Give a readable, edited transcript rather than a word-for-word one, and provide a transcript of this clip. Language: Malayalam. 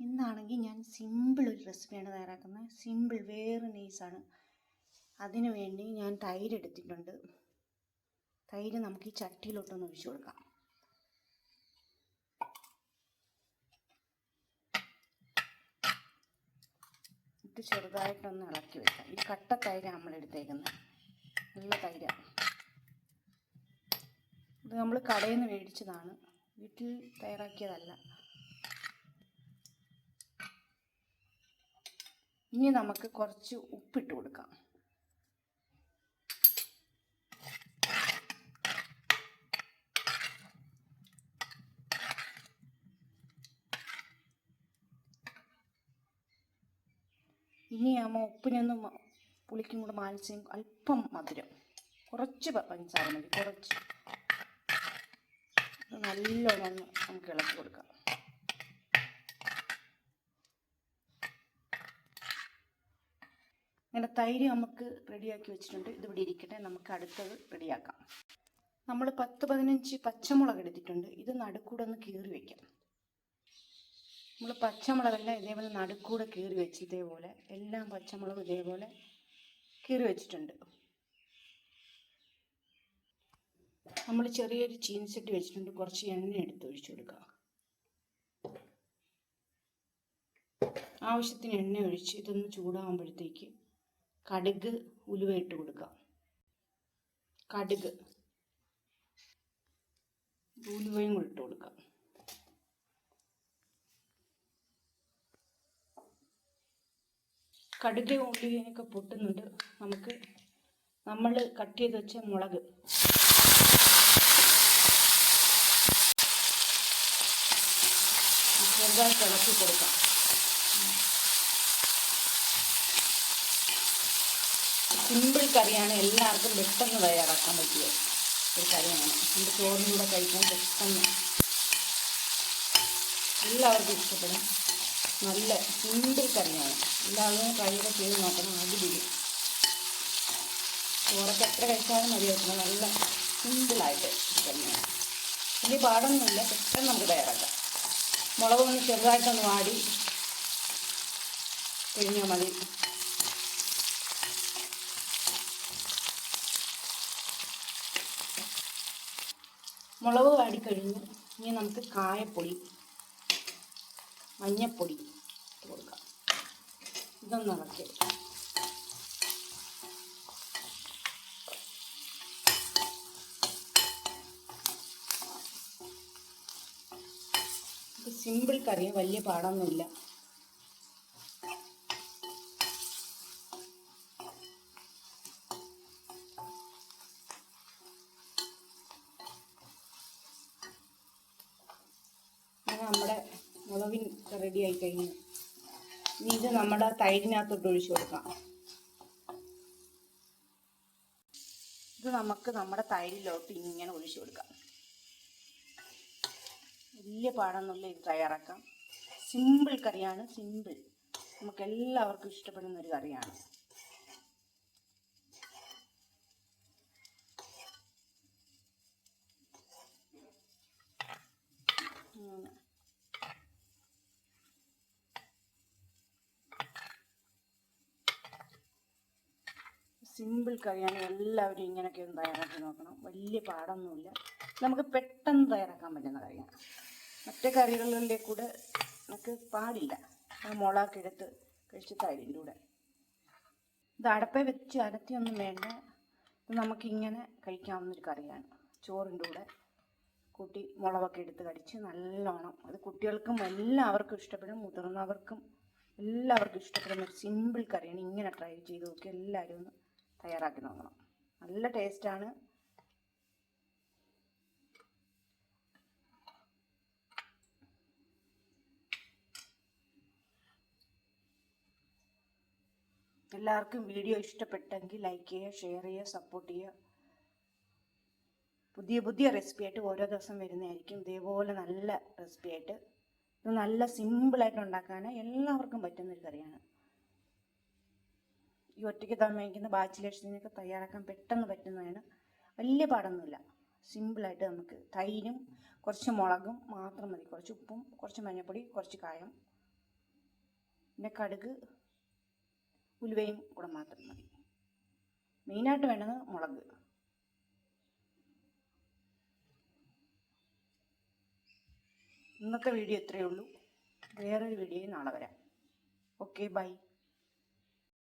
ഇന്നാണെങ്കിൽ ഞാൻ സിമ്പിൾ ഒരു റെസിപ്പിയാണ് തയ്യാറാക്കുന്നത്. സിമ്പിൾ, വേറെ നൈസാണ്. അതിനു വേണ്ടി ഞാൻ തൈര് എടുത്തിട്ടുണ്ട്. തൈര് നമുക്ക് ഈ ചട്ടിയിലോട്ടൊന്ന് ഒഴിച്ചു കൊടുക്കാം. ഇട്ട് ചെറുതായിട്ടൊന്ന് ഇളക്കി വെക്കാം. ഈ കട്ട തൈരാണ് നമ്മൾ എടുത്തേക്കുന്നത്. നല്ല തൈരാണ് ഇത്. നമ്മൾ കടയിൽ നിന്ന് മേടിച്ചതാണ്, വീട്ടിൽ തയ്യാറാക്കിയതല്ല. ഇനി നമുക്ക് കുറച്ച് ഉപ്പിട്ട് കൊടുക്കാം. ഇനി ഉപ്പിനൊന്നും പുളിക്കും കൂടെ മാനിച്ച് അല്പം മധുരം, കുറച്ച് പഞ്ചസാര മതി, കുറച്ച്. നല്ലോണം നമുക്ക് ഇളക്കി കൊടുക്കാം. അങ്ങനെ തൈര് നമുക്ക് റെഡിയാക്കി വെച്ചിട്ടുണ്ട്. ഇതിവിടെ ഇരിക്കട്ടെ, നമുക്ക് അടുത്തത് റെഡിയാക്കാം. നമ്മൾ 10-15 പച്ചമുളക് എടുത്തിട്ടുണ്ട്. ഇത് നടുക്കൂടെ ഒന്ന് കീറി വയ്ക്കാം. നമ്മൾ പച്ചമുളകെല്ലാം ഇതേപോലെ നടുക്കൂടെ കീറി വെച്ച്, ഇതേപോലെ എല്ലാം പച്ചമുളക് ഇതേപോലെ കീറി വെച്ചിട്ടുണ്ട്. നമ്മൾ ചെറിയൊരു ചീനിച്ചട്ടി വെച്ചിട്ടുണ്ട്. കുറച്ച് എണ്ണ എടുത്ത് ഒഴിച്ചു കൊടുക്കുക. ആവശ്യത്തിന് എണ്ണ ഒഴിച്ച് ഇതൊന്ന് ചൂടാകുമ്പോഴത്തേക്ക് കടുക്, ഉലുവ ഇട്ട് കൊടുക്കുക. കടുക്, ഉലുവയും കൂടി ഇട്ട് കൊടുക്കുക. കടുക്, ഉലുവയൊക്കെ പൊട്ടുന്നുണ്ട്. നമുക്ക് നമ്മൾ കട്ട് ചെയ്ത് വെച്ച മുളക് ചെറുതായിട്ട് ഇളക്കി കൊടുക്കാം. സിമ്പിൾ കറിയാണ്, എല്ലാവർക്കും പെട്ടെന്ന് തയ്യാറാക്കാൻ പറ്റിയ ഒരു കറിയാണ്. നമ്മുടെ ചോറിൻ്റെ കൂടെ കഴിക്കാൻ പെട്ടെന്ന് എല്ലാവർക്കും ഇഷ്ടപ്പെടും. നല്ല സിമ്പിൾ കറിയാണ്, എല്ലാവരും ട്രൈ ചെയ്ത് നോക്കണം. അടിപൊളി ചോറൊക്കെ എത്ര കഴിച്ചാലും മതിയായിരുന്നു. നല്ല സിമ്പിളായിട്ട് കറിയാണ്, വലിയ പാടൊന്നുമില്ല, പെട്ടെന്ന് നമുക്ക് തയ്യാറാക്കാം. മുളകൊന്ന് ചെറുതായിട്ടൊന്ന് വാടി കഴിഞ്ഞാൽ മതി. മുളക് വാടിക്കഴിഞ്ഞ് ഇനി നമുക്ക് കായപ്പൊടി, മഞ്ഞപ്പൊടി ഇട്ട് കൊടുക്കാം. ഇതൊന്ന് ഇളക്കി ഇത് സിമ്പിൾ കറി, വലിയ പാടൊന്നുമില്ല. നമ്മുടെ മുളകിൻ റെഡി ആയി കഴിഞ്ഞു. ഇനി ഇത് നമ്മുടെ തൈരിനകത്തോട്ട് ഒഴിച്ചു കൊടുക്കാം. ഇത് നമുക്ക് നമ്മുടെ തൈരിലോട്ട് ഇങ്ങനെ ഒഴിച്ചു കൊടുക്കാം. വലിയ പാടൊന്നുമില്ല, ഇത് തയ്യാറാക്കാം. സിമ്പിൾ കറിയാണ്, സിമ്പിൾ. നമുക്ക് എല്ലാവർക്കും ഇഷ്ടപ്പെടുന്ന ഒരു കറിയാണ്. സിമ്പിൾ കറിയാണ്, എല്ലാവരും ഇങ്ങനെയൊക്കെ ഒന്ന് തയ്യാറാക്കി നോക്കണം. വലിയ പാടൊന്നുമില്ല, നമുക്ക് പെട്ടെന്ന് തയ്യാറാക്കാൻ പറ്റുന്ന കറിയാണ്. മറ്റേ കറികളിലെ കൂടെ നമുക്ക് പാടില്ല. മുളകൊക്കെ എടുത്ത് കഴിച്ച് തൈരിൻ്റെ കൂടെ ഇത് അടപ്പേ വെച്ച് അരത്തിയൊന്നും വേണ്ട. ഇത് നമുക്കിങ്ങനെ കഴിക്കാവുന്നൊരു കറിയാണ്. ചോറിൻ്റെ കൂടെ കൂട്ടി മുളകൊക്കെ എടുത്ത് കടിച്ച് നല്ലോണം. അത് കുട്ടികൾക്കും എല്ലാവർക്കും ഇഷ്ടപ്പെടും, മുതിർന്നവർക്കും എല്ലാവർക്കും ഇഷ്ടപ്പെടുന്ന ഒരു സിമ്പിൾ കറിയാണ്. ഇങ്ങനെ ട്രൈ ചെയ്ത് നോക്കി എല്ലാവരും ഒന്ന് തയ്യാറാക്കി നോക്കണം. നല്ല ടേസ്റ്റാണ്. എല്ലാവർക്കും വീഡിയോ ഇഷ്ടപ്പെട്ടെങ്കിൽ ലൈക്ക് ചെയ്യുക, ഷെയർ ചെയ്യുക, സപ്പോർട്ട് ചെയ്യുക. പുതിയ പുതിയ റെസിപ്പി ആയിട്ട് ഓരോ ദിവസം വരുന്നതായിരിക്കും. ഇതേപോലെ നല്ല റെസിപ്പി ആയിട്ട്. ഇത് നല്ല സിമ്പിളായിട്ട് ഉണ്ടാക്കാൻ എല്ലാവർക്കും പറ്റുന്നൊരു കറിയാണ്. ഈ ഒറ്റയ്ക്ക് താമസിക്കുന്ന ബാച്ചിലേഴ്സിനൊക്കെ തയ്യാറാക്കാൻ പെട്ടെന്ന് പറ്റുന്നതാണ്. വലിയ പാടൊന്നുമില്ല, സിമ്പിളായിട്ട് നമുക്ക് തൈരും കുറച്ച് മുളകും മാത്രം മതി. കുറച്ച് ഉപ്പും കുറച്ച് മഞ്ഞൾപ്പൊടി, കുറച്ച് കായം, പിന്നെ കടുക് ഉലുവയും കൂടെ മാത്രം മതി. മെയിനായിട്ട് വേണ്ടത് മുളക്. ഇന്നത്തെ വീഡിയോ ഇത്രയേ ഉള്ളൂ. വേറൊരു വീഡിയോയിൽ നാളെ വരാം. Okay, by.